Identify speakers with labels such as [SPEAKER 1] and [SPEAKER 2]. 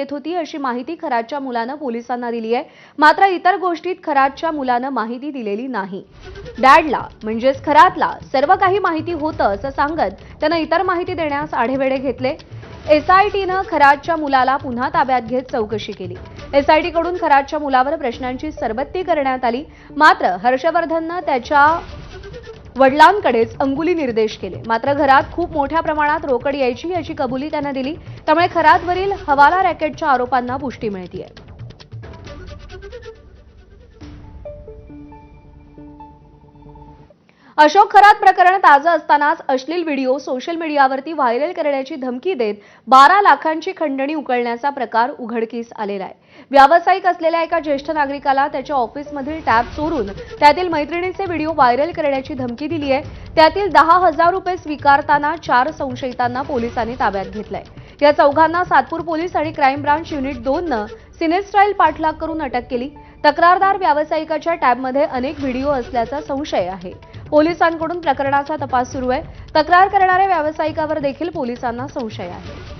[SPEAKER 1] येत होती अशी माहिती खरातच्या मुलानं पोलिसांना दिली आहे। मात्र इतर गोष्टीत खरातच्या मुलानं माहिती दिलेली नाही। डॅडला म्हणजेच खरातला सर्व काही माहिती होतं असं सांगत त्यानं इतर माहिती देण्यास आढेवेढे घेतले। एसआयटीनं खरातच्या मुलाला पुन्हा ताब्यात घेत चौकशी केली। एसआयटीकडून खरातच्या मुलावर प्रश्नांची सरबत्ती करण्यात आली। मात्र हर्षवर्धननं त्याच्या वडिलांकडेच अंगुली निर्देश केले। मात्र घरात खूप मोठ्या प्रमाणात रोकड यायची याची कबुली त्यानं दिली। त्यामुळे खरातवरील हवाला रॅकेटच्या आरोपांना पुष्टी मिळतेय। अशोक खरात प्रकरण ताजं असतानाच अश्लील व्हिडिओ सोशल मीडियावरती व्हायरल करण्याची धमकी देत 12 लाखांची खंडणी उकळण्याचा प्रकार उघडकीस आलेला आहे। व्यावसायिक असलेल्या एका ज्येष्ठ नागरिकाला त्याच्या ऑफिसमधील टॅब चोरून त्यातील मैत्रिणीचे व्हिडिओ व्हायरल करण्याची धमकी दिली आहे। त्यातील 10,000 रुपये स्वीकारताना 4 संशयितांना पोलिसांनी ताब्यात घेतलंय। या चौघांना सातपूर पोलीस आणि क्राईम ब्रांच युनिट 2नं सिनेस्टाईल पाठलाग करून अटक केली। तक्रारदार व्यावसायिकाच्या टॅबमध्ये अनेक व्हिडिओ असल्याचा संशय आहे। पोलिसांकडून प्रकरणाचा तपास सुरू आहे। तक्रार करणाऱ्या व्यावसायिकावर देखील पोलिसांना संशय आहे।